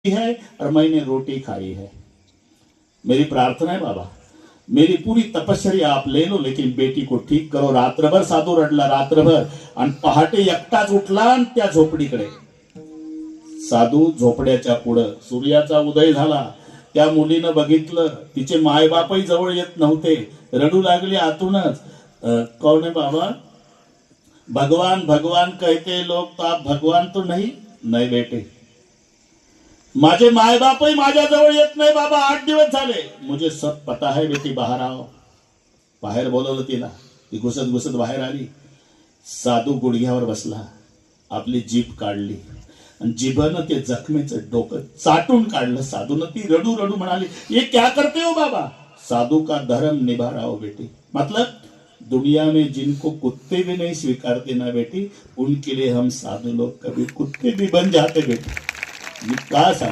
है और मैंने रोटी खाई है। मेरी प्रार्थना है बाबा, मेरी पूरी तपश्चर्या आप ले लो, लेकिन बेटी को ठीक करो। रात्रभर साधू रडला, रात्रभर, आणि पहाटे एकटाच उठला आणि त्या झोपडीकडे. साधू झोपड्याच्या पुढं, सूर्याचा उदय झाला. त्या मुलीनं बघितलं, तिचे मायबापही जवळ येत नव्हते, रडू लागली आतूनच. कौन है बाबा? भगवान भगवान कहते लोग, तो आप भगवान तो नहीं? नहीं बेटे, माझे माय बापही माझ्या जवळ येत नाही बाबा, 8 दिवस झाले. मुझे सब पता है बेटी, बाहेर आओ. बाहेर बोलवलं तिला, ती घुसत घुसत बाहेर आली. साधू गुडघ्यावर बसला, आपली जीभ काढली आणि जिभेनं ते जखमेचं डोकं चाटून काढलं. साधूनं ती रडू रडू म्हणाली, ये क्या करते हो बाबा? साधू का धर्म निभा रहा हो बेटी. मतलब दुनिया में जिनको कुत्ते भी नहीं स्वीकारते ना बेटी, उनके लिए हम साधु लोग कभी कुत्ते भी बन जाते बेटी. मी का सांग